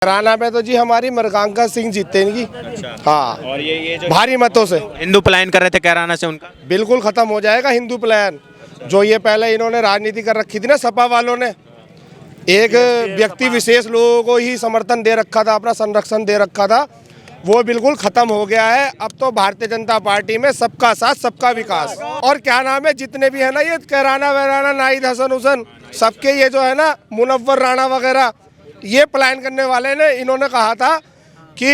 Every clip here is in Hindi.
हरियाणा में तो जी हमारी मृगांका सिंह जीतेंगी। अच्छा। हाँ, और ये जो भारी मतों से हिंदू पलायन कर रहे थे कैराना से, उनका बिल्कुल खत्म हो जाएगा हिंदू प्लान। जो ये पहले इन्होंने राजनीति कर रखी थी ना, सपा वालों ने एक व्यक्ति विशेष लोगों को ही समर्थन दे रखा था, अपना संरक्षण दे रखा था, वो बिल्कुल खत्म हो गया है। अब तो भारतीय जनता पार्टी में सबका साथ सबका विकास। और क्या नाम है, जितने भी है ना ये कैराना वैराना, नाहिद हसन हुसैन, सबके ये जो है ना मुनव्वर राणा वगैरह, ये पलायन करने वाले ने इन्होंने कहा था कि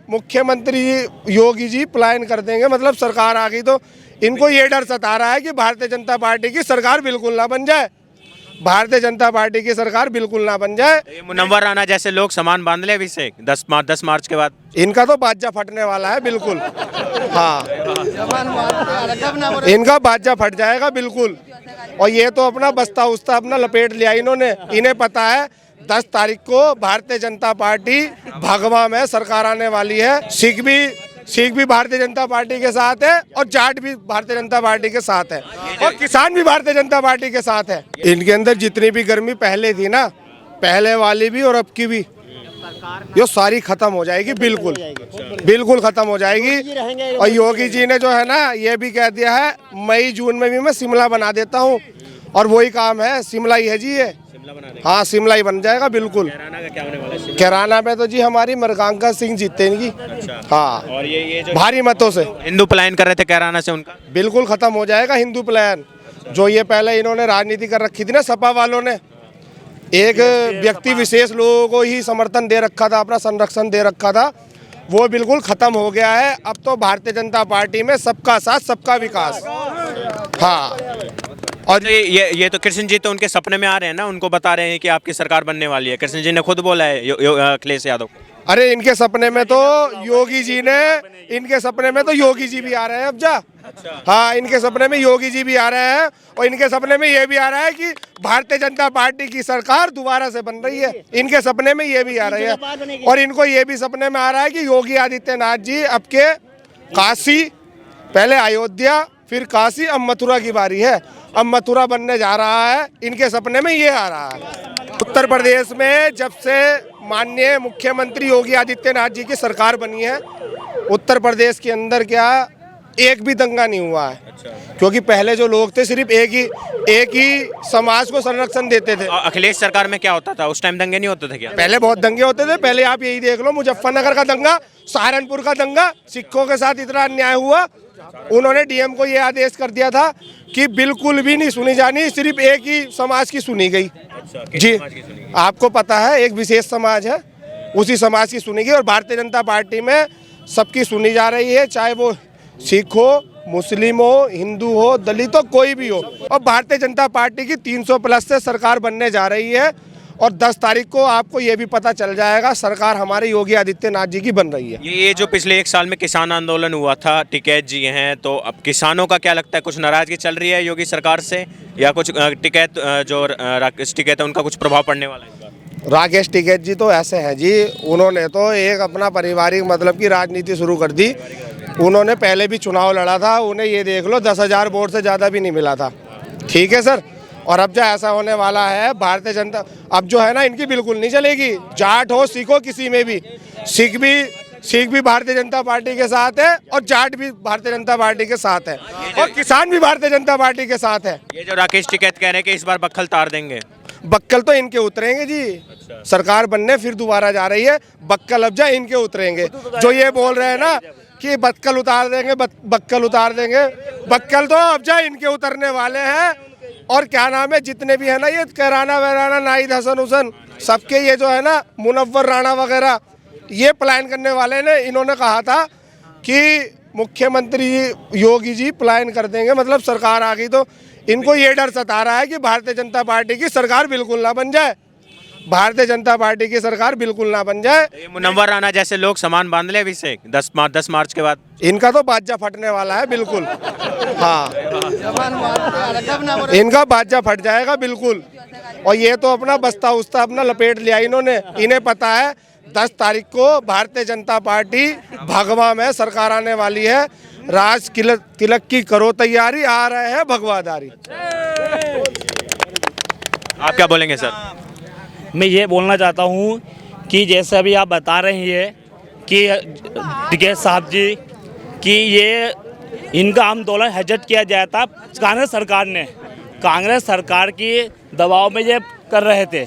मुख्यमंत्री योगी जी पलायन कर देंगे, मतलब सरकार आ गई। तो इनको ये डर सता रहा है कि भारतीय जनता पार्टी की सरकार बिल्कुल ना बन जाए, भारतीय जनता पार्टी की सरकार बिल्कुल ना बन जाए। ये मुनव्वर राणा जैसे लोग सामान बांध ले अभी से 10 मार्च के बाद। इनका तो बाजा फटने वाला है बिल्कुल। हाँ, इनका बाजा फट जाएगा बिल्कुल। और ये तो अपना बस्ता उस्ता अपना लपेट लिया इन्होंने। इन्हें पता है 10 तारीख को भारतीय जनता पार्टी भगवा में सरकार आने वाली है। सिख भी भारतीय जनता पार्टी के साथ है और जाट भी भारतीय जनता पार्टी के साथ है और किसान भी भारतीय जनता पार्टी के साथ है। इनके अंदर जितनी भी गर्मी पहले थी ना, पहले वाली भी और अब की भी, ये सारी खत्म हो जाएगी बिल्कुल, बिल्कुल खत्म हो जाएगी। और योगी जी ने जो है ना ये भी कह दिया है, मई जून में भी मैं शिमला बना देता हूँ, और वही काम है, शिमला ही है जी ये। हाँ, शिमला ही बन जाएगा बिल्कुल। कैराना का क्या होने वाला है? कैराना में तो जी हमारी मृगांका सिंह जीतेंगी। अच्छा। हाँ, और ये जो भारी मतों से हिंदू पलायन कर रहे थे कैराना से, उनका बिल्कुल खत्म हो जाएगा हिंदू प्लान। जो ये पहले इन्होंने राजनीति कर रखी थी ना, सपा वालों ने एक व्यक्ति विशेष लोगों को ही समर्थन दे रखा था, अपना संरक्षण दे रखा था, वो बिल्कुल खत्म हो गया है। अब तो भारतीय जनता पार्टी में सबका साथ सबका विकास। हाँ, और ये तो कृष्ण जी तो उनके सपने में आ रहे हैं ना, उनको बता रहे हैं कि आपकी सरकार बनने वाली है। कृष्ण जी ने खुद बोला है अखिलेश यादव को। अरे इनके सपने में तो योगी जी ने, इनके सपने में तो योगी जी भी आ रहे हैं अब जा। हाँ, इनके सपने में योगी जी भी आ रहे हैं, और इनके सपने में ये भी आ रहा है कि भारतीय जनता पार्टी की सरकार दोबारा से बन रही है। इनके सपने में ये भी आ रही है, और इनको ये भी सपने में आ रहा है कि योगी आदित्यनाथ जी अब के काशी, पहले अयोध्या फिर काशी, अब मथुरा की बारी है, अब मथुरा बनने जा रहा है। इनके सपने में ये आ रहा है। उत्तर प्रदेश में जब से माननीय मुख्यमंत्री योगी आदित्यनाथ जी की सरकार बनी है, उत्तर प्रदेश के अंदर क्या एक भी दंगा नहीं हुआ है। क्योंकि पहले जो लोग थे सिर्फ एक ही समाज को संरक्षण देते थे। अखिलेश सरकार में क्या होता था उस टाइम? दंगे नहीं होते थे क्या? पहले बहुत दंगे होते थे। पहले आप यही देख लो, मुजफ्फरनगर का दंगा, सहारनपुर का दंगा, सिखों के साथ इतना अन्याय हुआ, उन्होंने डीएम को ये आदेश कर दिया था कि बिल्कुल भी नहीं सुनी जानी, सिर्फ एक ही समाज की सुनी गई। जी, आपको पता है एक विशेष समाज है, उसी समाज की सुनी गई। और भारतीय जनता पार्टी में सबकी सुनी जा रही है, चाहे वो सिख हो, मुस्लिम हो, हिंदू हो, दलित हो, कोई भी हो। और भारतीय जनता पार्टी की 300 प्लस से सरकार बनने जा रही है, और 10 तारीख को आपको ये भी पता चल जाएगा सरकार हमारे योगी आदित्यनाथ जी की बन रही है। ये जो पिछले 1 साल में किसान आंदोलन हुआ था, टिकैत जी हैं, तो अब किसानों का क्या लगता है, कुछ नाराजगी चल रही है योगी सरकार से, या कुछ टिकैत जो राकेश टिकैत है उनका कुछ प्रभाव पड़ने वाला है? राकेश टिकैत जी तो ऐसे हैं जी, उन्होंने तो एक अपना पारिवारिक मतलब की राजनीति शुरू कर दी। उन्होंने पहले भी चुनाव लड़ा था, उन्हें ये देख लो 10,000 वोट से ज़्यादा भी नहीं मिला था। ठीक है सर, और अब जो ऐसा होने वाला है, भारतीय जनता अब जो है ना इनकी बिल्कुल नहीं चलेगी। जाट हो, सिख हो, किसी में भी, सिख भी भारतीय जनता पार्टी के साथ है और जाट भी भारतीय जनता पार्टी के साथ है और किसान भी भारतीय जनता पार्टी के साथ है। ये जो राकेश टिकैत कह रहे हैं कि इस बार बक्खल तार देंगे, बक्कल तो इनके उतरेंगे जी। सरकार बनने फिर दोबारा जा रही है, बक्कल अब जा इनके उतरेंगे। जो ये बोल रहे हैं ना कि बक्कल उतार देंगे, बक्कल उतार देंगे, बक्कल तो अब जा इनके उतरने वाले हैं। और क्या नाम है, जितने भी है ना ये कैराना वैराना, नाहिद हसन हुसैन, सबके ये जो है ना मुनव्वर राणा वगैरह, ये पलायन करने वाले ने इन्होंने कहा था कि मुख्यमंत्री योगी जी पलायन कर देंगे, मतलब सरकार आ गई। तो इनको ये डर सता रहा है कि भारतीय जनता पार्टी की सरकार बिल्कुल ना बन जाए, भारतीय जनता पार्टी की सरकार बिल्कुल ना बन जाए। ये मुनव्वर राणा जैसे लोग सामान बांध ले अभी से 10 मार्च के बाद। इनका तो बाजा फटने वाला है बिल्कुल। हाँ, इनका बाजा फट जाएगा बिल्कुल। और ये तो अपना बस्ता उस्ता अपना लपेट लिया इन्होंने। इन्हें पता है 10 तारीख को भारतीय जनता पार्टी भगवा में सरकार आने वाली है। राज तिलक की करो तैयारी, आ रहे हैं भगवाधारी। आप क्या बोलेंगे सर? मैं ये बोलना चाहता हूँ कि जैसे अभी आप बता रही है कि टिकैत साहब जी कि ये इनका आंदोलन हजत किया जाता था कांग्रेस सरकार की दबाव में ये कर रहे थे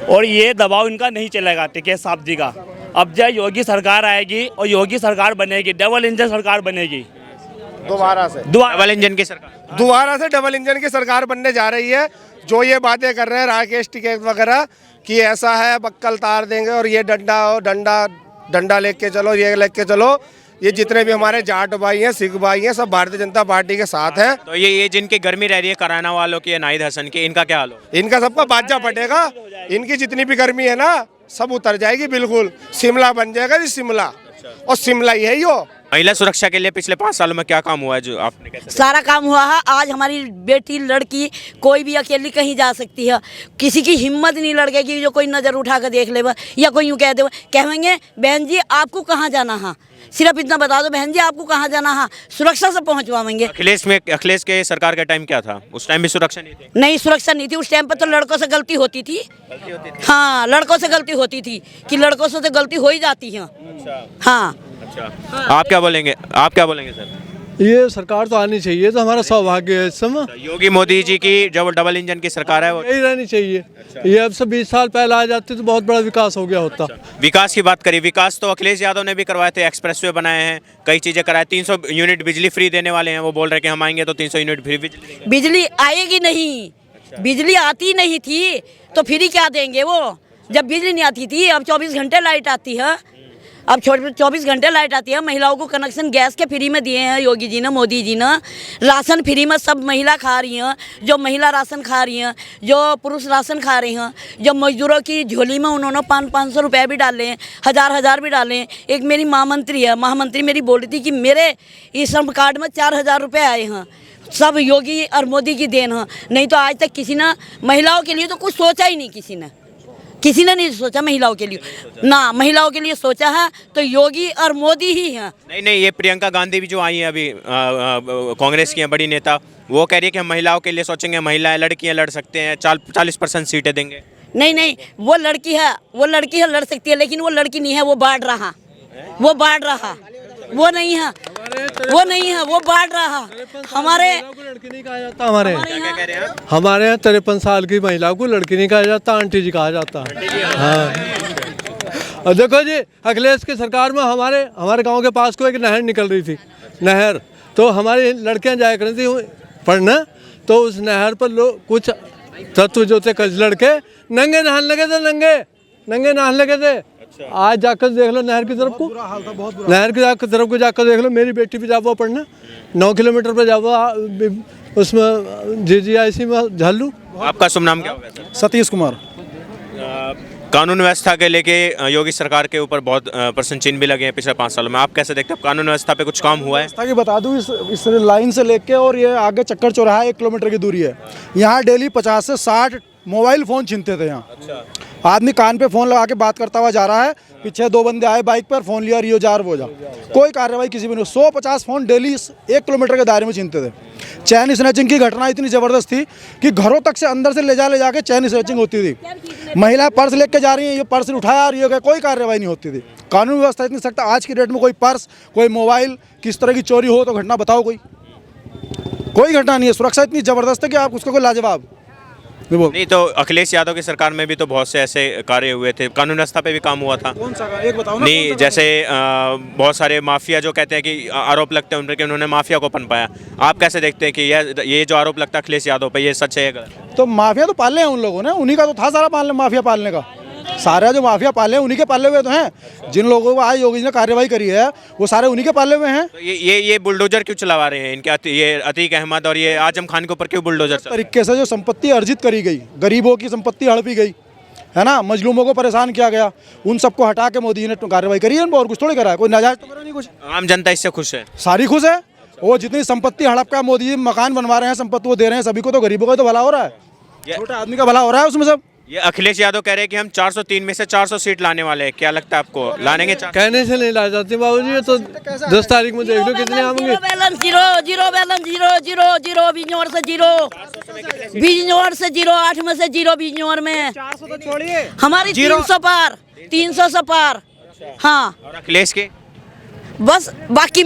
और ये दबाव इनका नहीं चलेगा टिकैत साहब जी का। अब जब योगी सरकार आएगी और योगी सरकार बनेगी, डबल इंजन सरकार बनेगी दोबारा से डबल इंजन की सरकार, दोबारा से डबल इंजन की सरकार बनने जा रही है। जो ये बातें कर रहे हैं राकेश टिकैत वगैरह कि ऐसा है बक्कल तार देंगे और ये डंडा लेके चलो, ये लेके चलो, ये जितने भी हमारे जाट भाई हैं, सिख भाई हैं, सब भारतीय जनता पार्टी के साथ हैं। तो ये जिनकी गर्मी रह रही है कराना वालों की, नाहिद हसन की, इनका क्या हाल हो? इनका सबका बाजा फटेगा। इनकी जितनी भी गर्मी है ना सब उतर जाएगी बिल्कुल। शिमला बन जाएगा जी, शिमला। और शिमला ही है यो। महिला सुरक्षा के लिए पिछले 5 सालों में क्या काम हुआ है जो आपने कैसे? सारा काम हुआ है। आज हमारी बेटी लड़की कोई भी अकेली कहीं जा सकती है, किसी की हिम्मत नहीं लड़केगी जो कोई नज़र उठा कर देख ले या कोई यूँ कह दे, कहेंगे बहन जी आपको कहाँ जाना है, सिर्फ इतना बता दो बहन जी आपको कहाँ जाना है, सुरक्षा से पहुँचवाएंगे। अखिलेश के सरकार का टाइम क्या था? उस टाइम भी सुरक्षा नहीं थी? नहीं, सुरक्षा नहीं थी उस टाइम पर। तो लड़कों से गलती होती थी। हाँ, लड़कों से गलती होती थी कि लड़कों से तो गलती हो ही जाती है। हाँ, आप क्या बोलेंगे सर? ये सरकार तो आनी चाहिए, तो हमारा सौभाग्य है इस समय। योगी मोदी जी की जो डबल इंजन की सरकार है वो यही रहनी चाहिए। ये अब से 20 साल पहले आ जाती तो बहुत बड़ा विकास हो गया होता। विकास की बात करें, विकास तो अखिलेश यादव ने भी करवाए थे, एक्सप्रेसवे बनाए हैं, कई चीजें कराए, 300 यूनिट बिजली फ्री देने वाले हैं। वो बोल रहे कि हम आएंगे तो 300 यूनिट फ्री बिजली आएगी नहीं। बिजली आती नहीं थी तो फ्री क्या देंगे वो, जब बिजली नहीं आती थी। अब 24 घंटे लाइट आती है, अब 24 घंटे लाइट आती है। महिलाओं को कनेक्शन गैस के फ्री में दिए हैं योगी जी ने, मोदी जी ने। राशन फ्री में सब महिला खा रही हैं, जो महिला राशन खा रही हैं, जो पुरुष राशन खा रहे हैं, जो मजदूरों की झोली में उन्होंने 500 रुपये भी डाले हैं, हज़ार भी डाले हैं। एक मेरी महामंत्री है, महामंत्री मेरी बोल रही थी कि मेरे ई श्रम कार्ड में 4000 रुपये आए हैं, सब योगी और मोदी की देन है। नहीं तो आज तक किसी ने महिलाओं के लिए तो कुछ सोचा ही नहीं, किसी ने नहीं सोचा महिलाओं के लिए ना। महिलाओं के लिए सोचा है तो योगी और मोदी ही हैं। नहीं, ये प्रियंका गांधी भी जो आई हैं अभी कांग्रेस की हैं, बड़ी नेता, वो कह रही है कि हम महिलाओं के लिए सोचेंगे, महिलाएं लड़कियां लड़ सकते हैं, 40% सीटें देंगे। नहीं, वो लड़की है लड़ सकती है, लेकिन वो लड़की नहीं है, वो बांट रहा, वो नहीं है, वो बांट रहा। हमारे लड़की नहीं कहा जाता, हमारे यहाँ 53 साल की महिला को लड़की नहीं कहा जाता, आंटी जी कहा जाता। हाँ, और देखो जी अखिलेश की सरकार में हमारे गांव के पास को एक नहर निकल रही थी, नहर, तो हमारी लड़कियां जाया करती थी पढ़ने, तो उस नहर पर लोग कुछ तत्व जो थे कुछ लड़के नंगे नहाने लगे थे। आज जाकर देख लो नहर की तरफ को जाकर देख लो। मेरी बेटी भी जाओ पढ़ने, 9 किलोमीटर पर जाओ, उसमें GGIC में झालू। आपका शुभ नाम क्या होगा सर? सतीश कुमार। कानून व्यवस्था के लेके योगी सरकार के ऊपर बहुत प्रश्न चिन्ह भी लगे हैं पिछले 5 सालों में। आप कैसे देखते हैं कानून व्यवस्था पे कुछ काम हुआ है? ताकि बता दूं, इस लाइन से लेके और ये आगे चक्कर चौराहा 1 किलोमीटर की दूरी है। यहाँ डेली 50 से 60 मोबाइल फ़ोन छीनते थे। यहाँ आदमी कान पे फ़ोन लगा के बात करता हुआ जा रहा है, पीछे 2 बंदे आए बाइक पर, फ़ोन लिया, रियो जार वो जा, कोई कार्रवाई किसी भी नहीं। 150 फ़ोन डेली 1 किलोमीटर के दायरे में छीनते थे। चैन स्नैचिंग की घटना इतनी ज़बरदस्त थी कि घरों तक से अंदर से ले जाके चैन स्नैचिंग होती थी। महिला पर्स लेके जा रही है, ये पर्स उठाया और ये कोई कार्रवाई नहीं होती थी। कानून व्यवस्था इतनी सख्त। आज की डेट में कोई पर्स, कोई मोबाइल, किस तरह की चोरी हो तो घटना बताओ, कोई घटना नहीं है। सुरक्षा इतनी ज़बरदस्त है कि आप उसको कोई लाजवाब नहीं। तो अखिलेश यादव की सरकार में भी तो बहुत से ऐसे कार्य हुए थे, कानून व्यवस्था पे भी काम हुआ था। कौन सा एक बताओ ना। नहीं, जैसे बहुत सारे माफिया जो कहते हैं कि आरोप लगते हैं उन पर कि उन्होंने माफिया को पनपाया। आप कैसे देखते हैं कि ये जो आरोप लगता है अखिलेश यादव पे, ये सच है? तो माफिया तो पाले हैं उन लोगों ने, उन्हीं का तो था सारा माफिया पालने का। सारे जो माफिया पाले हैं उन्हीं के पाले हुए तो हैं। जिन लोगों को आज योगी जी ने कार्रवाई करी है वो सारे उन्हीं के पाले हुए हैं। तो ये बुलडोजर क्यों चलवा रहे हैं इनके, ये अतीक अहमद और ये आजम खान के ऊपर क्यों बुलडोजर? तरीके से जो संपत्ति अर्जित करी गई, गरीबों की संपत्ति हड़पी गई है ना, मजलूमों को परेशान किया गया, उन सबको हटा के मोदी जी ने कार्रवाई करी है। और कुछ थोड़ी करा है, कोई नाजायज तो करा नहीं कुछ। आम जनता इससे खुश है? सारी खुश है। वो जितनी संपत्ति हड़प का मोदी जी मकान बनवा रहे हैं, संपत्ति वो दे रहे हैं सभी को, तो गरीबों का तो भला हो रहा है, छोटे आदमी का भला हो रहा है उसमें सब। ये अखिलेश यादव कह रहे हैं कि हम 403 में से 400 सीट लाने वाले हैं, क्या लगता है आपको लानेंगे? कहने से नहीं ला जाती बाबूजी, ये तो 10 तारीख में देख लो कितने आएंगे। Zero balance zero, zero balance zero, zero zero Bijnor से जीरो, बिजनौर से जीरो, 8 में से जीरो बिजनौर में। 400 तो छोड़िए, हमारी 300 पार, 300 से पार। हाँ, और अखिलेश के बस बाकी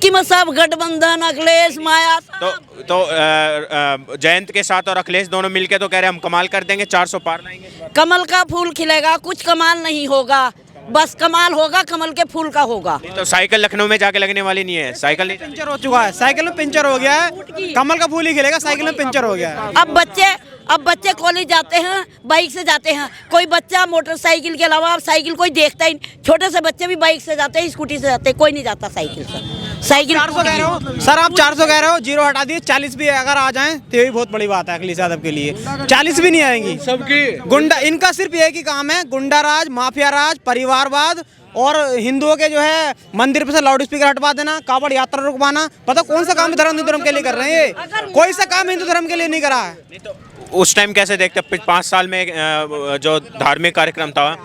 में सब गठबंधन, अखिलेश, माया तो जयंत के साथ और अखिलेश दोनों मिलके तो कह रहे हैं हम कमाल कर देंगे, 400 पार लाएंगे। कमल का फूल खिलेगा, कुछ कमाल नहीं होगा, बस कमाल होगा कमल के फूल का होगा। तो साइकिल लखनऊ में जाके लगने वाली नहीं है, साइकिल नहीं पंचर हो चुका है, साइकिल में पंचर हो गया है, कमल का फूल ही खिलेगा, साइकिल में पंचर हो गया है। अब बच्चे कॉलेज जाते हैं, बाइक से जाते हैं। कोई बच्चा मोटरसाइकिल के अलावा अब साइकिल कोई देखता ही, छोटे से बच्चे भी बाइक से जाते हैं, स्कूटी से जाते हैं, कोई नहीं जाता साइकिल से। साइकिल 400 कह रहे हो सर, आप 400 कह रहे हो, जीरो हटा दिए, 40 भी अगर आ जाएं तो ये भी बहुत बड़ी बात है अखिलेश यादव के लिए। 40 भी नहीं आएंगी। सबकी गुंडा, इनका सिर्फ एक ही काम है, गुंडा राज, माफिया राज, परिवारवाद, और हिंदुओं के जो है मंदिर पे से लाउड स्पीकर हटवा देना, कावड़ यात्रा रुकवाना। पता कौन सा काम हिंदू धर्म के लिए कर रहे हैं? ये कोई सा काम हिंदू धर्म के लिए नहीं करा है। उस टाइम कैसे देखते? 5 साल में जो धार्मिक कार्यक्रम था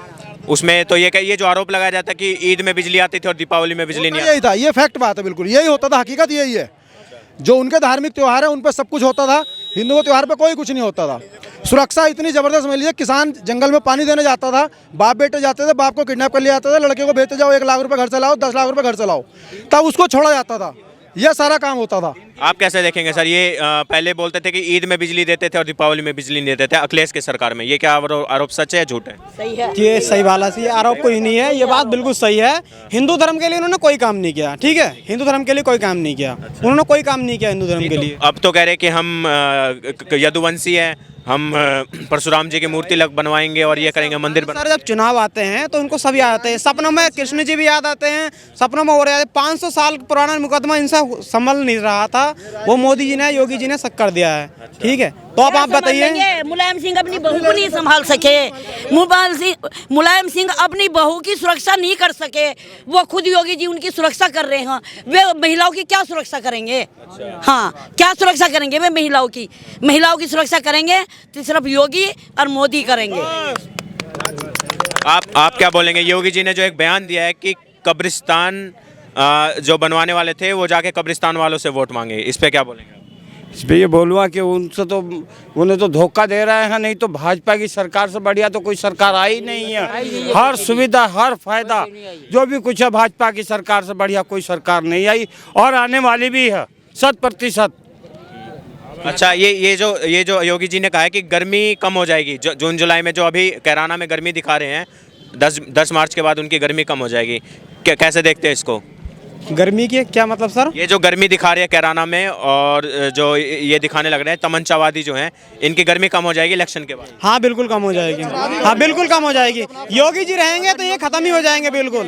उसमें तो ये जो आरोप लगाया जाता है कि ईद में बिजली आती थी और दीपावली में बिजली नहीं आती। यही था, ये फैक्ट बात है, बिल्कुल यही होता था, हकीकत यही है। जो उनके धार्मिक त्योहार है उन पर सब कुछ होता था, हिंदुओं के त्योहार पे कोई कुछ नहीं होता था। सुरक्षा इतनी जबरदस्त मिली है, किसान जंगल में पानी देने जाता था, बाप बेटे जाते थे, बाप को किडनैप कर लिया जाता था, लड़के को भेजते जाओ 1 लाख रुपए घर से लाओ, 10 लाख रुपए घर से लाओ, तब उसको छोड़ा जाता था। यह सारा काम होता था। आप कैसे देखेंगे सर? ये पहले बोलते थे कि ईद में बिजली देते थे और दीपावली में बिजली नहीं देते थे अखिलेश की सरकार में, ये क्या आरोप सच है या झूठ है? सही है, ये सही वाला सी आरोप कोई नहीं है, ये बात बिल्कुल सही है। हिंदू धर्म के लिए उन्होंने कोई काम नहीं किया, ठीक है, हिंदू धर्म के लिए कोई काम नहीं किया, उन्होंने कोई काम नहीं किया हिंदू धर्म के लिए। अब तो कह रहे हैं कि हम यदुवंशी हैं, हम परशुराम जी की मूर्ति बनवाएंगे और ये करेंगे, मंदिर सर जब चुनाव आते हैं तो उनको सब याद आते हैं, सपनों में कृष्ण जी भी याद आते हैं, सपनों में हो रहे 500 साल पुराना मुकदमा इनसे संभल नहीं रहा था, वो मोदी जी ने, योगी जी ने सब कर दिया है, ठीक है। तो अब आप बताइए, मुलायम सिंह अपनी बहू को नहीं संभाल सके, मुलायम सिंह अपनी बहू की सुरक्षा नहीं कर सके, वो खुद योगी जी उनकी सुरक्षा कर रहे हैं। वे महिलाओं की क्या सुरक्षा करेंगे? हाँ, क्या सुरक्षा करेंगे वे महिलाओं की सुरक्षा करेंगे तो सिर्फ योगी और मोदी करेंगे। आप क्या बोलेंगे? योगी जी ने जो एक बयान दिया है कि कब्रिस्तान जो बनवाने वाले थे वो जाके कब्रिस्तान वालों से वोट मांगे, इस पे क्या बोलेंगे? इस पर ये बोलूँगा कि उनसे तो उन्हें तो धोखा दे रहे हैं, नहीं तो भाजपा की सरकार से बढ़िया तो कोई सरकार आई नहीं है। हर सुविधा, हर फायदा जो भी कुछ है, भाजपा की सरकार से बढ़िया कोई सरकार नहीं आई और आने वाली भी है 100%। अच्छा, ये जो योगी जी ने कहा है कि गर्मी कम हो जाएगी, जून जुलाई में जो अभी कैराना में गर्मी दिखा रहे हैं, 10 मार्च के बाद उनकी गर्मी कम हो जाएगी, कैसे देखते हैं इसको? गर्मी की क्या मतलब सर? ये जो गर्मी दिखा रहे हैं कैराना में और जो ये दिखाने लग रहे हैं तमंचावादी जो हैं, इनकी गर्मी कम हो जाएगी इलेक्शन के बाद? हाँ बिल्कुल कम हो जाएगी, हाँ बिल्कुल कम हो जाएगी। योगी जी रहेंगे तो ये खत्म ही हो जाएंगे बिल्कुल।